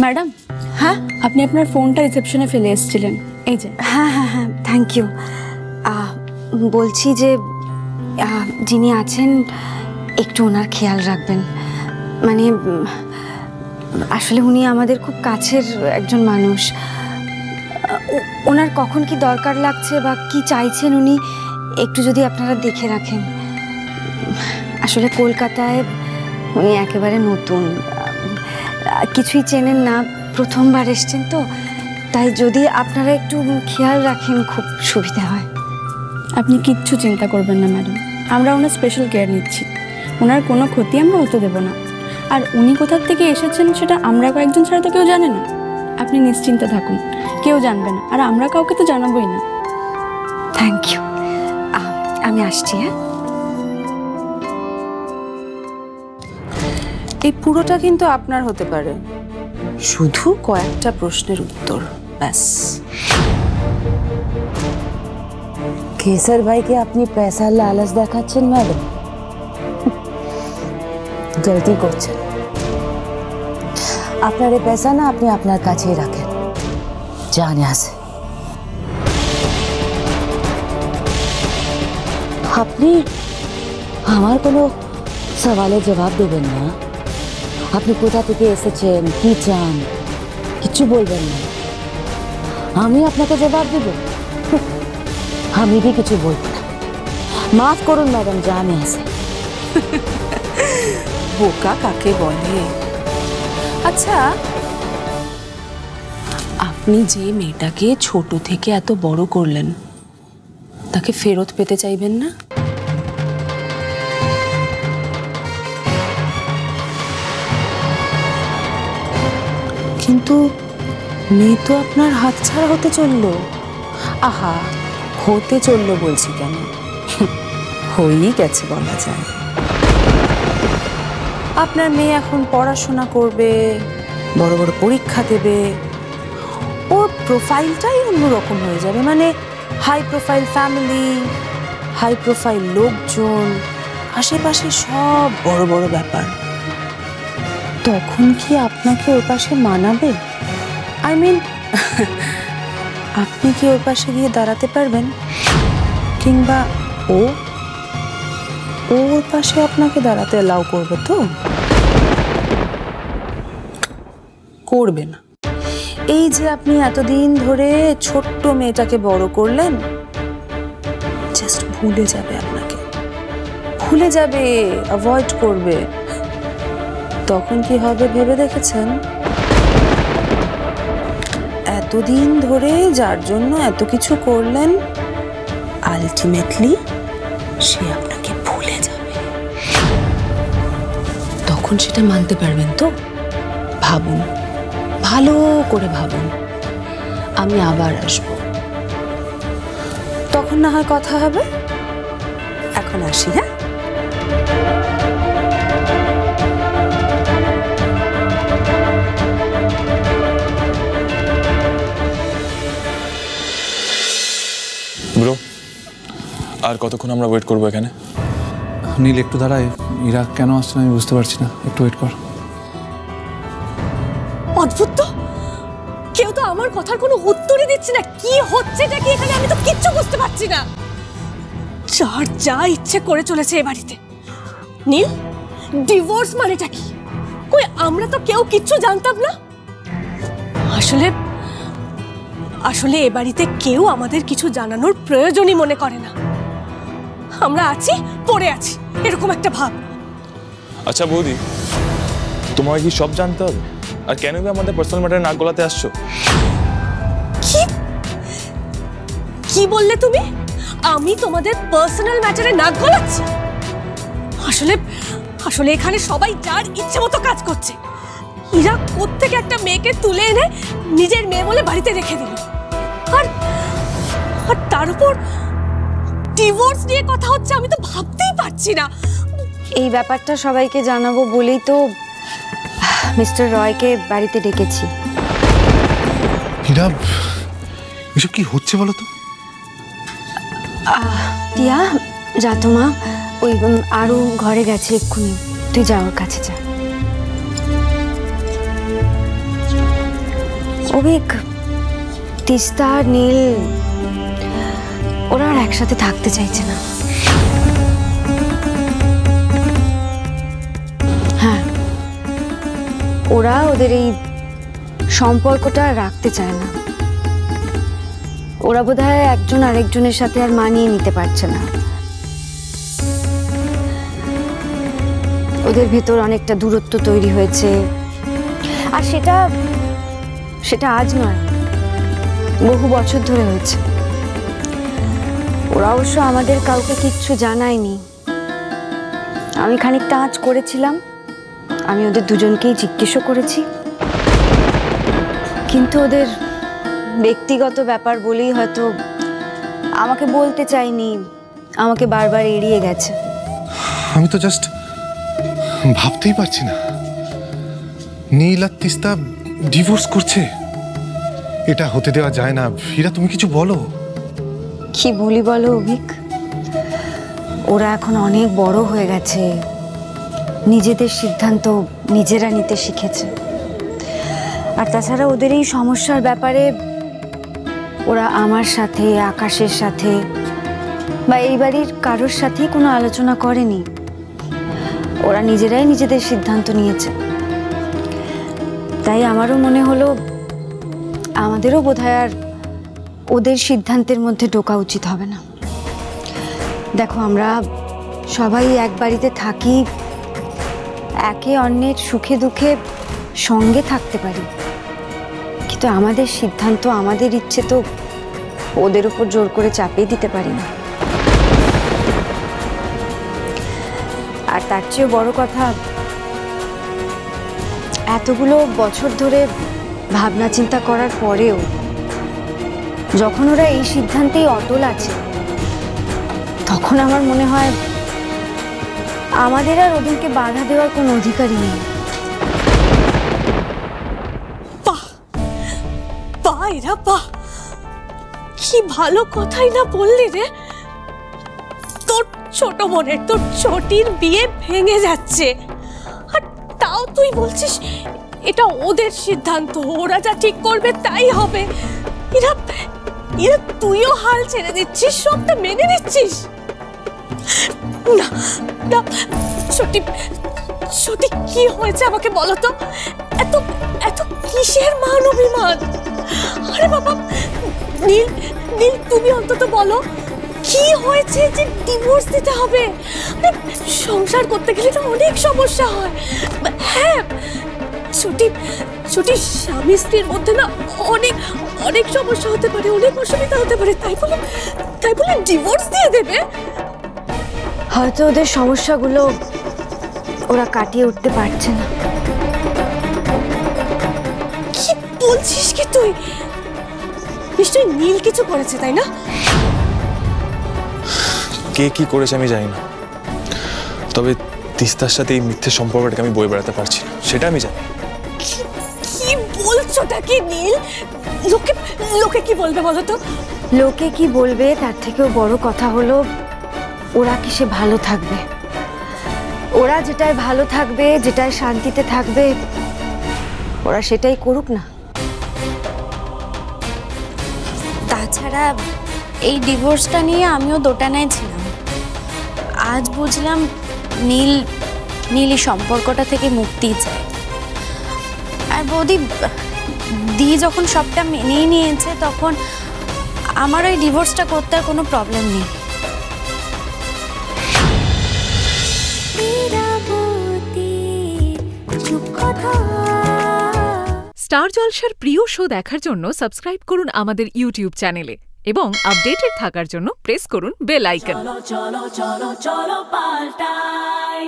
Madam, হ্যাঁ আপনি আপনার ফোনটা রিসেপশনে ফেলে এসেছিলেন, এই যে। হ্যাঁ হ্যাঁ হ্যাঁ, থ্যাংক ইউ। বলছি যে যিনি আছেন একটু ওনার খেয়াল রাখবেন। মানে আসলে উনি আমাদের খুব কাছের একজন মানুষ। ওনার কখন কি দরকার লাগছে বা কি চাইছেন উনি একটু যদি আপনারা দেখে রাখেন। আসলে কলকাতায় উনি একেবারে নতুন, কিছুই চেনেন না, প্রথমবার এসছেন তো, তাই যদি আপনারা একটু খেয়াল রাখেন খুব সুবিধা হয়। আপনি কিচ্ছু চিন্তা করবেন না ম্যাডাম, আমরা ওনার স্পেশাল কেয়ার নিচ্ছি। ওনার কোনো ক্ষতি আমরা হতে দেবো না। আর উনি কোথার থেকে এসেছেন সেটা আমরা কয়েকজন ছাড়া তো কেউ জানে না। আপনি নিশ্চিন্তে থাকুন, কেউ জানবে না, আর আমরা কাউকে তো জানাবোই না। থ্যাংক ইউ, আমি আসছি। হ্যাঁ, এই পুরোটা কিন্তু আপনার হতে পারে, শুধু কয়েকটা প্রশ্নের উত্তর ব্যাস। केसर भाई के अपनी पैसा लालच देखाচ্ছেন ম্যাডাম, গলতি করছেন। আপনার এই পয়সা না আপনি আপনার কাছেই রাখেন, যান यहाँ से। আপনি আমার কোনো সওয়ালের জবাব দেবেন না। আপনি কোথা থেকে এসেছেন, কি চান, কিছু বলবেন না। আমি আপনাকে জবাব দেব? আমি भी কিছু বলবো না। মাফ করুন ম্যাডাম, যান यहाँ से। বোকা কাকে বলে? আচ্ছা, আপনি যে মেয়েটাকে ছোট থেকে এত বড় করলেন তাকে ফেরত পেতে চাইবেন না? কিন্তু মেয়ে তো আপনার হাতছাড়া হতে চললো। আহা, হতে চললো বলছি কেন, হয়েই গেছে বলা যায়। আপনার মেয়ে এখন পড়াশোনা করবে, বড় বড় পরীক্ষা দেবে, ওর প্রোফাইলটাই অন্যরকম হয়ে যাবে। মানে high profile family, high profile লোকজন, আশেপাশে সব বড় বড় ব্যাপার। তখন কি আপনাকে ওর পাশে মানাবে? আই মিন, আপনি কি ওর পাশে গিয়ে দাঁড়াতে পারবেন? কিংবা ও ওর পাশে আপনাকে দাঁড়াতে অ্যালাউ করবে তো? করবে না। এই যে আপনি এতদিন ধরে ছোট্ট মেয়েটাকে বড় করলেন, জাস্ট ভুলে যাবে আপনাকে, ভুলে যাবে, অ্যাভয়েড করবে। তখন কি হবে ভেবে দেখেছেন? এতদিন ধরে যার জন্য এত কিছু করলেন, আলটিমেটলি সে আপনাকে ভুলে যাবে। তখন সেটা মানতে পারবেন তো? ভাবুন, ভালো করে ভাবুন। আমি আবার আসবো, তখন না হয় কথা হবে। এখন আসি। হ্যাঁ, ব্রো, আর কতক্ষণ আমরা ওয়েট করবো এখানে? নীল একটু দাঁড়ায়, ইরা কেন আসছে না আমি বুঝতে পারছি না, একটু ওয়েট কর। অদ্ভুত তো, কেউ তো আমার কথার কোনো উত্তরই দিচ্ছে না। কি হচ্ছে এটা কি এখানে, আমি তো কিচ্ছু বুঝতে পারছি না। যার যা ইচ্ছে করে চলেছে এ বাড়িতে। নীল, ডিভোর্স মানেটা কি? কই আমরা তো কেউ কিচ্ছু জানতাম না। আসলে আসলে এ বাড়িতে কেউ আমাদের কিছু জানানোর প্রয়োজনই মনে করে না। আমরা আছি, পড়ে আছি, এরকম একটা ভাব। আচ্ছা বৌদি, তোমাকে কি সব জানতে হবে? আর কেন কি আমাদের পার্সোনাল ম্যাটারে নাক গলাতে আসছো? কি কি বললে তুমি? আমি তোমাদের পার্সোনাল ম্যাটারে নাক গলাচ্ছি? আসলে আসলে এখানে সবাই যার ইচ্ছে মতো কাজ করছে। ইরা কোত্থেকে একটা মেয়েকে তুলে এনে নিজের মেয়ে বলে বাড়িতে রেখে দিল, আর তার উপর ডিভোর্স নিয়ে কথা হচ্ছে। আমি তো ভাবতেই পারছি না। এই ব্যাপারটা সবাইকে জানাবো বলেই তো মিস্টার রয়কে বাড়িতে ডেকেছি। হীরা, এসব কি হচ্ছে বলো তো? টিয়া, যা তো মা, ওই আরও ঘরে গেছে এক্ষুনি, তুই যা ওর কাছে যা। অভিক, তিস্তা আর নীল ওরা আর একসাথে থাকতে চাইছে না। হ্যাঁ, ওরা ওদের এই সম্পর্কটা রাখতে চায় না। ওরা বোধহয় একজন আরেকজনের সাথে আর মানিয়ে নিতে পারছে না। ওদের ভেতর অনেকটা দূরত্ব তৈরি হয়েছে, আর সেটা আজ নয়, বহু বছর ধরে হয়েছে। ওরা অবশ্য আমাদের কাউকে কিচ্ছু জানায়নি। আমি খানিকটা আঁচ করেছিলাম, আমি ওদের দুজনকেই জিজ্ঞেসও করেছি, কিন্তু ওদের ব্যক্তিগত ব্যাপার বলেই হয়তো আমাকে বলতে চাইনি, আমাকে বারবার এড়িয়ে গেছে। আমি তো জাস্ট ভাবতেই পারছি না, নীল আর তিস্তা ডিভোর্স করছে। এটা হতে দেওয়া যায় না। হীরা, তুমি কিছু বলো। কি বলি বলো অভিক, ওরা এখন অনেক বড় হয়ে গেছে, নিজেদের সিদ্ধান্ত নিজেরা নিতে শিখেছে। আর তাছাড়া ওদের এই সমস্যার ব্যাপারে ওরা আমার সাথে, আকাশের সাথে বা এই বাড়ির কারোর সাথেই কোনো আলোচনা করেনি। ওরা নিজেরাই নিজেদের সিদ্ধান্ত নিয়েছে। তাই আমারও মনে হলো আমাদেরও বোধহয় আর ওদের সিদ্ধান্তের মধ্যে ঢোকা উচিত হবে না। দেখো, আমরা সবাই এক বাড়িতে থাকি, একে অন্যের সুখে দুঃখে সঙ্গে থাকতে পারি, কিন্তু আমাদের সিদ্ধান্ত, আমাদের ইচ্ছে তো ওদের উপর জোর করে চাপিয়ে দিতে পারি না। আর তার চেয়েও বড় কথা, এতগুলো বছর ধরে ভাবনা চিন্তা করার পরেও যখন ওরা এই সিদ্ধান্তেই অটল আছে, তখন আমার মনে হয় আমাদের আর ওদেরকে বাধা দেওয়ার কোনো অধিকারই নেই। এরা বাহ, কি ভালো কথাই না বললি রে। তোর ছোট মনের, তোর ছোটির বিয়ে ভেঙে যাচ্ছে, আর তাও তুই বলছিস এটা ওদের সিদ্ধান্ত, ওরা যা ঠিক করবে তাই হবে। এরা তুইও হাল ছেড়ে দিচ্ছিস, সবটা মেনে নিচ্ছিস। না না ছোটি, ছোটি কি হয়েছে আমাকে বলো তো। এত এত কিসের মান অভিমান? আরে বাবা, নীল নীল তুমি অন্তত বলো কি হয়েছে যে ডিভোর্স দিতে হবে? সংসার করতে গেলে তো অনেক সমস্যা হয়। হ্যাঁ, ছোটি ছোটি স্বামী স্ত্রীর মধ্যে না অনেক অনেক সমস্যা হতে পারে, অনেক অসুবিধা হতে পারে, তাই বলে ডিভোর্স দিয়ে দেবে? হয়তো ওদের সমস্যাগুলো ওরা কাটিয়ে উঠতে পারছে না। কি বলছিস কি তুই? নিশ্চয়ই নীল কিছু করেছে, তাই না? কে কি করেছে আমি জানি না, তবে তিস্তার সাথে এই মিথ্যে সম্পর্কটাকে আমি বয়ে বেড়াতে পারছি না, সেটা আমি জানি। কি বলছোটা কি নীল? লোকে কি বলবে বলো তো? লোকে কি বলবে তার থেকেও বড় কথা হলো ওরা কিসে ভালো থাকবে। ওরা যেটায় ভালো থাকবে, যেটায় শান্তিতে থাকবে, ওরা সেটাই করুক না। তাছাড়া এই ডিভোর্সটা নিয়ে আমিও দোটানায় ছিলাম। আজ বুঝলাম নীল এই সম্পর্কটা থেকে মুক্তি চায়। আর বৌদি, দি যখন সবটা মেনেই নিয়েছে, তখন আমার ওই ডিভোর্সটা করতে আর কোনো প্রবলেম নেই। স্টার জলসার প্রিয় শো দেখার জন্য সাবস্ক্রাইব করুন আমাদের ইউটিউব চ্যানেলে এবং আপডেটেড থাকার জন্য প্রেস করুন বেল আইকন। চলো চলো চলো চলো পাল্টাই।